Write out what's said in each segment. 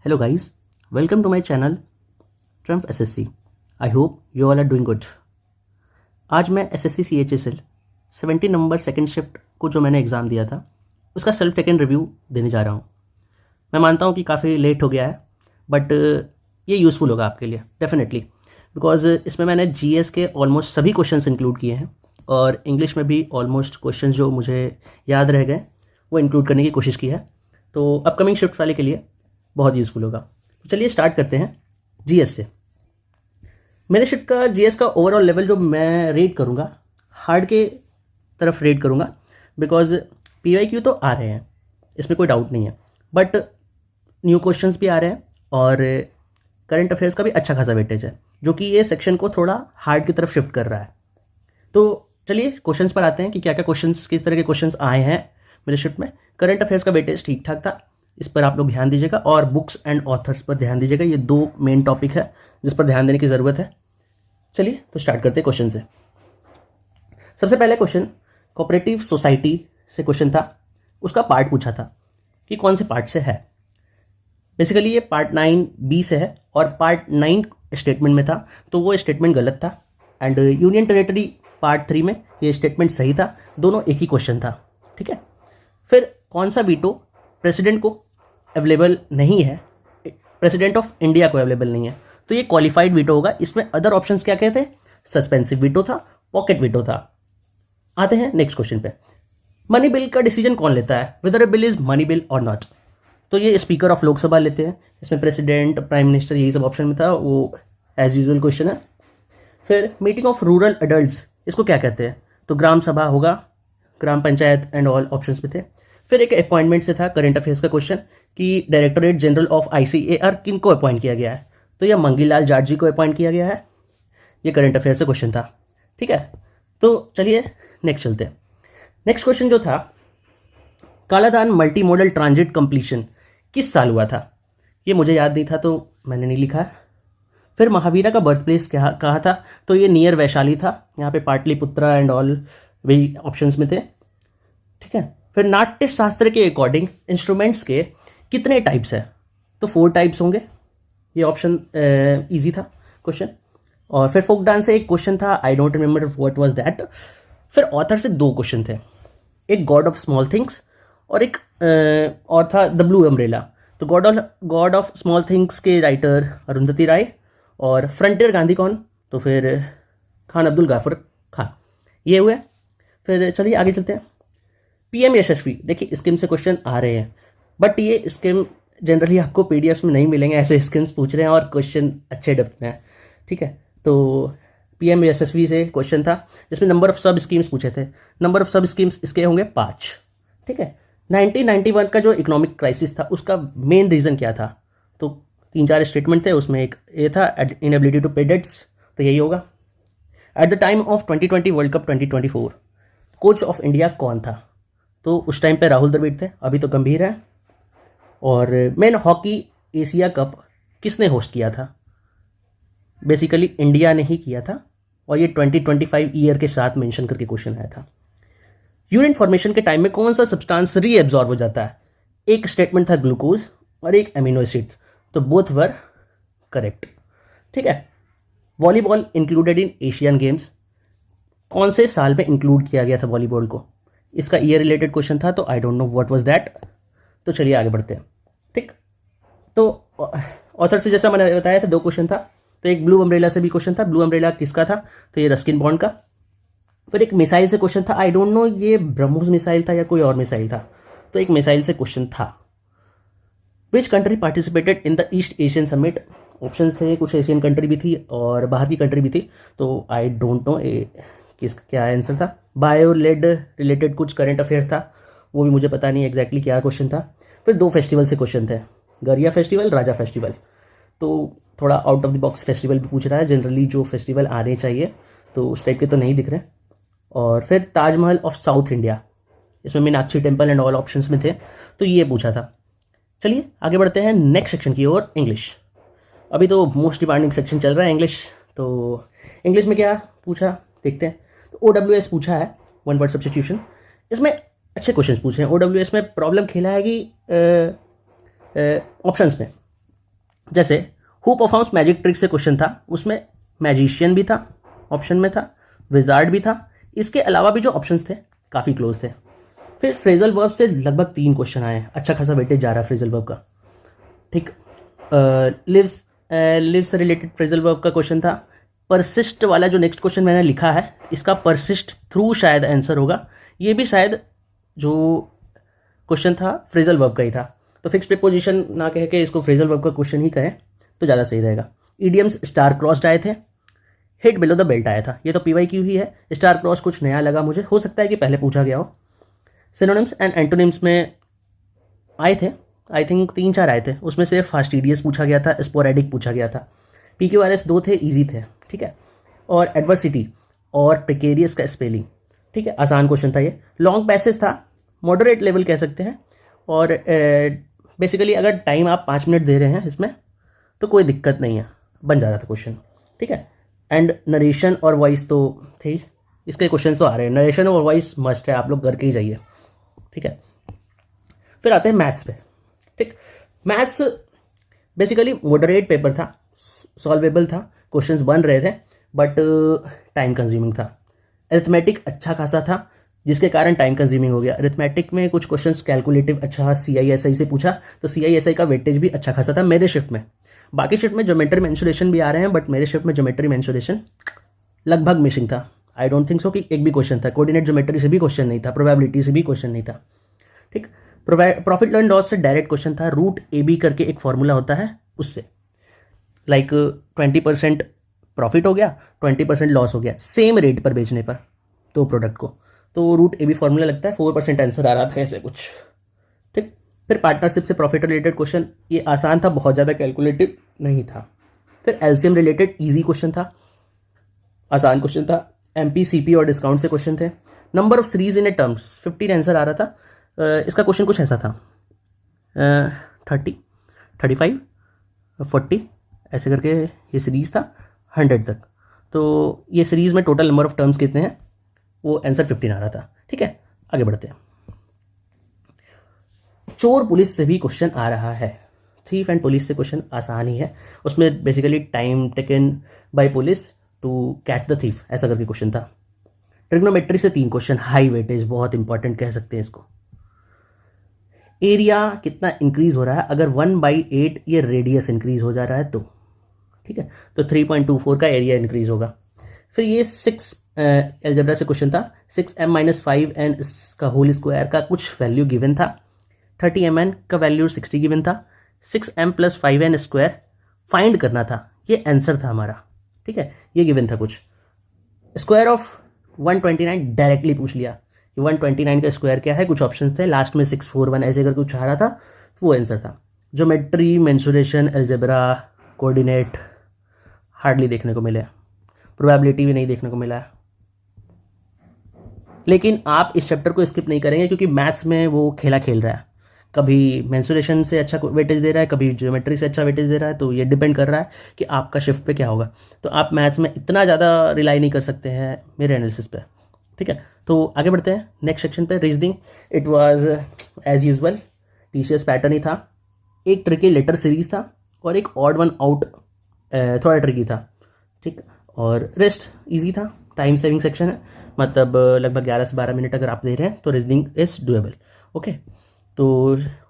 Hello guys, welcome to my channel Trump SSC. I hope you all are doing good. आज मैं SSC CHSL 70 number second shift को जो मैंने exam दिया था उसका सेल्फ टेकन रिव्यू देने जा रहा हूँ। मैं मानता हूँ कि काफ़ी लेट हो गया है बट ये यूज़फुल होगा आपके लिए डेफिनेटली, बिकॉज इसमें मैंने जीएस के ऑलमोस्ट सभी क्वेश्चंस इंक्लूड किए हैं और इंग्लिश में भी ऑलमोस्ट क्वेश्चंस जो मुझे याद रह गए वो इंक्लूड करने की कोशिश की है, तो अपकमिंग शिफ्ट वाले के लिए बहुत यूज़फुल होगा। तो चलिए स्टार्ट करते हैं जीएस से। मेरे शिफ्ट का जीएस का ओवरऑल लेवल जो मैं रेट करूँगा, हार्ड के तरफ रेट करूँगा, बिकॉज पीवाईक्यू तो आ रहे हैं, इसमें कोई डाउट नहीं है, बट न्यू क्वेश्चंस भी आ रहे हैं और करंट अफेयर्स का भी अच्छा खासा वेटेज है, जो कि ये सेक्शन को थोड़ा हार्ड की तरफ शिफ्ट कर रहा है। तो चलिए क्वेश्चंस पर आते हैं कि क्या क्या क्वेश्चंस, किस तरह के क्वेश्चंस आए हैं मेरे शिफ्ट में। करंट अफेयर्स का वेटेज ठीक ठाक था, इस पर आप लोग ध्यान दीजिएगा, और बुक्स एंड ऑथर्स पर ध्यान दीजिएगा। ये दो मेन टॉपिक है जिस पर ध्यान देने की ज़रूरत है। चलिए तो स्टार्ट करते हैं क्वेश्चन से। सबसे पहले क्वेश्चन कोऑपरेटिव सोसाइटी से क्वेश्चन था, उसका पार्ट पूछा था कि कौन से पार्ट से है। बेसिकली ये पार्ट 9B से है और पार्ट 9 स्टेटमेंट में था, तो वो स्टेटमेंट गलत था, एंड यूनियन टेरिटरी पार्ट 3 में ये स्टेटमेंट सही था। दोनों एक ही क्वेश्चन था, ठीक है। फिर कौन सा वीटो प्रेसिडेंट को अवेलेबल नहीं है, प्रेसिडेंट ऑफ इंडिया को अवेलेबल नहीं है, तो ये क्वालिफाइड वीटो होगा। इसमें अदर ऑप्शंस क्या कहते हैं, सस्पेंसिव वीटो था, पॉकेट वीटो था। आते हैं नेक्स्ट क्वेश्चन पे। मनी बिल का डिसीजन कौन लेता है, weather a bill is money bill और नॉट, तो ये स्पीकर ऑफ लोकसभा लेते हैं। इसमें प्रेसिडेंट, प्राइम मिनिस्टर, यही सब ऑप्शन में था, वो एज यूजुअल क्वेश्चन है। फिर मीटिंग ऑफ रूरल एडल्ट्स, इसको क्या कहते हैं, तो ग्राम सभा होगा, ग्राम पंचायत एंड ऑल ऑप्शंस में थे। फिर एक अपॉइंटमेंट से था करंट अफेयर्स का क्वेश्चन कि डायरेक्टोरेट जनरल ऑफ आईसीएआर किन को अपॉइंट किया गया है, तो यह मंगीलाल जाट जी को अपॉइंट किया गया है। ये करंट अफेयर्स से क्वेश्चन था, ठीक है। तो चलिए नेक्स्ट चलते हैं। नेक्स्ट क्वेश्चन जो था, कालाधान मल्टी मॉडल ट्रांजिट कंप्लीशन किस साल हुआ था, ये मुझे याद नहीं था तो मैंने नहीं लिखा। फिर महावीरा का बर्थ प्लेस क्या कहा था, तो ये नियर वैशाली था, यहाँ पे पाटलिपुत्रा एंड ऑल वही ऑप्शंस में थे, ठीक है। फिर नाट्य शास्त्र के अकॉर्डिंग इंस्ट्रूमेंट्स के कितने टाइप्स है, तो 4 टाइप्स होंगे। ये ऑप्शन इजी था क्वेश्चन। और फिर फोक डांस से एक क्वेश्चन था, I don't remember what was that. फिर ऑथर से 2 क्वेश्चन थे, एक गॉड ऑफ स्मॉल थिंग्स और एक और था द ब्लू अम्ब्रेला। तो गॉड ऑफ स्मॉल थिंग्स के राइटर अरुंधति राय, और फ्रंटियर गांधी कौन, तो फिर खान अब्दुल गाफर खान, ये हुए। फिर चलिए आगे चलते हैं। पीएम यशस्वी, देखिए स्कीम से क्वेश्चन आ रहे हैं, बट ये स्कीम जनरली आपको पीडीएफ में नहीं मिलेंगे, ऐसे स्कीम्स पूछ रहे हैं और क्वेश्चन अच्छे डेप्थ में है, ठीक है। तो पीएम यशस्वी से क्वेश्चन था जिसमें नंबर ऑफ सब स्कीम्स पूछे थे। नंबर ऑफ सब स्कीम्स इसके होंगे 5, ठीक है। 1991 का जो इकोनॉमिक क्राइसिस था उसका मेन रीज़न क्या था, तो 3-4 स्टेटमेंट थे, उसमें एक ये था इनएबिलिटी टू पे डेट्स, तो यही होगा। At the time of 2020 world cup 2024 coach of India कौन था, तो उस टाइम पे राहुल द्रविड़ थे, अभी तो गंभीर है। और मेन हॉकी एशिया कप किसने होस्ट किया था, बेसिकली इंडिया ने ही किया था, और ये 2025 ईयर के साथ मेंशन करके क्वेश्चन आया था। यूरिन फॉर्मेशन के टाइम में कौन सा सब्सटेंस रीएब्जॉर्ब हो जाता है, एक स्टेटमेंट था ग्लूकोज और एक एमिनो एसिड, तो बोथ वर करेक्ट, ठीक है। Volleyball included in Asian games, कौन से साल में इंक्लूड किया गया था वॉलीबॉल को, इसका ईयर रिलेटेड क्वेश्चन था, तो I don't know what was that. तो चलिए आगे बढ़ते हैं, ठीक। तो ऑथर से जैसा मैंने बताया था 2 क्वेश्चन था, तो एक ब्लू अम्ब्रेला से भी क्वेश्चन था। ब्लू अम्ब्रेला किसका था, तो ये रस्किन बॉन्ड का। फिर एक मिसाइल से क्वेश्चन था, आई डोंट नो ये ब्रह्मोस मिसाइल था या कोई और मिसाइल था, तो एक मिसाइल से क्वेश्चन था। Which country participated in the east Asian summit, options थे, कुछ एशियन कंट्री भी थी और बाहर की कंट्री भी थी, तो आई डोंट नो किसका क्या आंसर था। बायो लेड रिलेटेड कुछ करंट अफेयर्स था, वो भी मुझे पता नहीं एग्जैक्टली क्या क्वेश्चन था। फिर 2 फेस्टिवल से क्वेश्चन थे, गरिया फेस्टिवल, राजा फेस्टिवल, तो थोड़ा out of the box festival भी पूछ रहा है, जनरली जो फेस्टिवल आने चाहिए तो उस टाइप के तो नहीं दिख रहे। और फिर ताजमहल ऑफ साउथ इंडिया, इसमें Meenakshi temple and all options में थे, तो ये पूछा था। चलिए आगे बढ़ते हैं नेक्स्ट सेक्शन की ओर, इंग्लिश। अभी तो मोस्ट डिमांडिंग सेक्शन चल रहा है इंग्लिश, तो इंग्लिश में क्या पूछा देखते हैं। तो OWS पूछा है, 1 वर्ड सब्स्टिट्यूशन, इसमें अच्छे क्वेश्चंस पूछे हैं। OWS में प्रॉब्लम खेला है कि ऑप्शंस में जैसे हु परफॉर्म्स मैजिक ट्रिक से क्वेश्चन था, उसमें मैजिशियन भी था ऑप्शन में था, विजार्ड भी था, इसके अलावा भी जो ऑप्शंस थे काफ़ी क्लोज थे। फिर फ्रेजल वर्ब से लगभग 3 क्वेश्चन आए, अच्छा खासा वेटेज जा रहा है फ्रेजल वर्ब का। ठीक, lives lives related phrasal verb का क्वेश्चन था। परसिस्ट वाला जो नेक्स्ट क्वेश्चन मैंने लिखा है, इसका परसिस्ट थ्रू शायद आंसर होगा, ये भी शायद जो क्वेश्चन था फ्रेजल वर्ब का ही था। तो फिक्स प्रीपोजिशन ना कह के इसको फ्रेजल वर्ब का क्वेश्चन ही कहें तो ज़्यादा सही रहेगा। ईडियम्स स्टार क्रॉस्ड आए थे, हिट बिलो द बेल्ट आया था, ये तो PYQ ही है। स्टार क्रॉस कुछ नया लगा मुझे, हो सकता है कि पहले पूछा गया हो। सिनोनिम्स एंड एंटोनिम्स में आए थे, आई थिंक 3-4 आए थे, उसमें से फास्टिडियस पूछा गया था, स्पोरेडिक पूछा गया था। PQRS 2 थे, ईजी थे, ठीक है। और एडवर्सिटी और प्रिकेरियस का स्पेलिंग, ठीक है, आसान क्वेश्चन था ये। लॉन्ग पैसेज था, मॉडरेट लेवल कह सकते हैं। और बेसिकली अगर टाइम आप 5 मिनट दे रहे हैं इसमें तो कोई दिक्कत नहीं है, बन जा रहा था क्वेश्चन, ठीक है। एंड नरेशन और वॉइस तो थे, इसके क्वेश्चन तो आ रहे हैं, नरेशन और वॉइस मस्ट है, आप लोग करके ही जाइए, ठीक है। फिर आते हैं मैथ्स पे, ठीक। मैथ्स बेसिकली मॉडरेट पेपर था, सॉल्वेबल था, क्वेश्चंस बन रहे थे, बट टाइम कंज्यूमिंग था। अरिथमेटिक अच्छा खासा था, जिसके कारण टाइम कंज्यूमिंग हो गया। अरिथमेटिक में कुछ क्वेश्चंस कैलकुलेटिव अच्छा CISI से पूछा, तो CISI का वेटेज भी अच्छा खासा था मेरे शिफ्ट में। बाकी शिफ्ट में ज्योमेट्री मेंसुरेशन भी आ रहे हैं, बट मेरे शिफ्ट में ज्योमेट्री मेंसुरेशन लगभग मिसिंग था। आई डोंट थिंक सो कि एक भी क्वेश्चन था। कोऑर्डिनेट ज्योमेट्री से भी क्वेश्चन नहीं था, प्रोबेबिलिटी से भी क्वेश्चन नहीं था, ठीक। प्रॉफिट एंड लॉस से डायरेक्ट क्वेश्चन था, रूट AB करके एक फॉर्मूला होता है उससे, लाइक 20% प्रॉफिट हो गया, 20% लॉस हो गया सेम रेट पर बेचने पर दो प्रोडक्ट को, तो रूट AB फॉर्मूला लगता है, 4% आंसर आ रहा था ऐसे कुछ, ठीक। फिर पार्टनरशिप से प्रॉफिट रिलेटेड क्वेश्चन, ये आसान था, बहुत ज़्यादा कैलकुलेटिव नहीं था। फिर LCM रिलेटेड ईजी क्वेश्चन था, आसान क्वेश्चन था। MP CP और डिस्काउंट से क्वेश्चन थे। Number of series in a terms 15 answer आ रहा था। इसका क्वेश्चन कुछ ऐसा था, 30, 35, 40 ऐसे करके ये सीरीज था 100 तक, तो ये सीरीज में टोटल नंबर ऑफ टर्म्स कितने हैं, वो आंसर 15 आ रहा था, ठीक है। आगे बढ़ते हैं। चोर पुलिस से भी क्वेश्चन आ रहा है, थीफ एंड पुलिस से क्वेश्चन आसान ही है, उसमें basically time taken by police to catch the thief ऐसा करके क्वेश्चन था। ट्रिग्नोमेट्री से 3 क्वेश्चन, हाई वेटेज, बहुत इंपॉर्टेंट कह सकते हैं इसको। एरिया कितना इंक्रीज हो रहा है, अगर 1/8 ये रेडियस इंक्रीज हो जा रहा है तो, ठीक है, तो 3.24 का एरिया इंक्रीज होगा। फिर ये 6 अलजेब्रा से क्वेश्चन था, 6m-5n का होल स्क्वायर का कुछ वैल्यू गिवन था, 30mn का वैल्यू 60 गिवन था, 6m + 5n स्क्वायर फाइंड करना था, ये आंसर था हमारा, ठीक है, ये गिवन था कुछ। स्क्वायर ऑफ 129 डायरेक्टली पूछ लिया कि 129 का स्क्वायर क्या है, कुछ ऑप्शंस थे, लास्ट में 641 ऐसे करके कुछ आ रहा था, वो आंसर था। Geometry, mensuration, algebra, coordinate hardly देखने को मिले, प्रोबेबिलिटी भी नहीं देखने को मिला है। लेकिन आप इस चैप्टर को स्किप नहीं करेंगे क्योंकि मैथ्स में वो खेला खेल रहा है, कभी मेंसुरेशन से अच्छा वेटेज दे रहा है, कभी ज्योमेट्री से अच्छा वेटेज दे रहा है, तो ये डिपेंड कर रहा है कि आपका शिफ्ट पे क्या होगा। तो आप मैथ्स में इतना ज़्यादा रिलाई नहीं कर सकते हैं मेरे एनालिसिस पे, ठीक है। तो आगे बढ़ते हैं नेक्स्ट सेक्शन पे, reasoning. It was as usual TCS pattern ही था, एक ट्रिकी लेटर सीरीज था और एक ऑड वन आउट थोड़ा ट्रिकी था, ठीक। और रेस्ट ईजी था, टाइम सेविंग सेक्शन है, मतलब लगभग 11 से 12 मिनट अगर आप दे रहे हैं तो रीजनिंग इज डूएबल, ओके। तो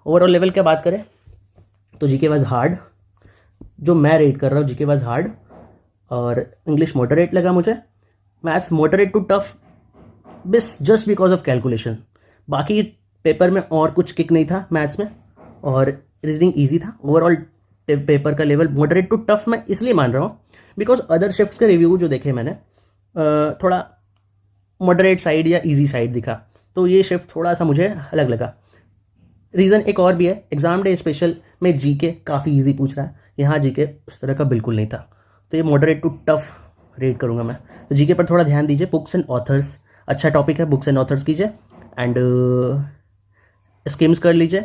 ओवरऑल लेवल क्या बात करें तो जीके वाज हार्ड, जो मैं रेट कर रहा हूँ जीके वाज हार्ड, और इंग्लिश मॉडरेट लगा मुझे, मैथ्स मॉडरेट टू टफ बिस जस्ट बिकॉज ऑफ कैलकुलेशन, बाकी पेपर में और कुछ किक नहीं था मैथ्स में, और रीजनिंग ईजी था। ओवरऑल पेपर का लेवल मॉडरेट टू टफ मैं इसलिए मान रहा हूँ बिकॉज अदर शिफ्ट्स के रिव्यू जो देखे मैंने थोड़ा मॉडरेट साइड या इजी साइड दिखा, तो ये शिफ्ट थोड़ा सा मुझे अलग लगा। रीज़न एक और भी है, एग्जाम डे स्पेशल में जीके काफ़ी इजी पूछ रहा है, यहाँ जीके उस तरह का बिल्कुल नहीं था, तो ये मॉडरेट टू टफ रेट करूँगा मैं। तो जीके पर थोड़ा ध्यान दीजिए, बुक्स एंड ऑथर्स अच्छा टॉपिक है, बुक्स एंड ऑथर्स कीजिए एंड स्किम्स कर लीजिए,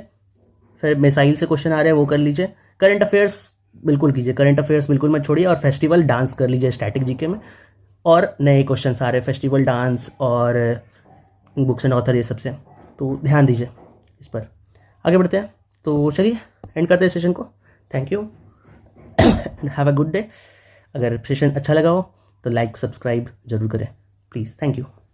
फिर मिसाइल से क्वेश्चन आ रहे हैं वो कर लीजिए, करंट अफेयर्स बिल्कुल कीजिए, करंट अफेयर्स बिल्कुल मत छोड़िए, और फेस्टिवल डांस कर लीजिए स्टैटिक जीके में, और नए क्वेश्चन आ रहे हैं फेस्टिवल डांस और बुक्स एंड ऑथर ये सबसे, तो ध्यान दीजिए इस पर। आगे बढ़ते हैं, तो चलिए एंड करते हैं सेशन को। Thank you. And have a good day. अगर सेशन अच्छा लगा हो तो लाइक सब्सक्राइब जरूर करें प्लीज़। Thank you.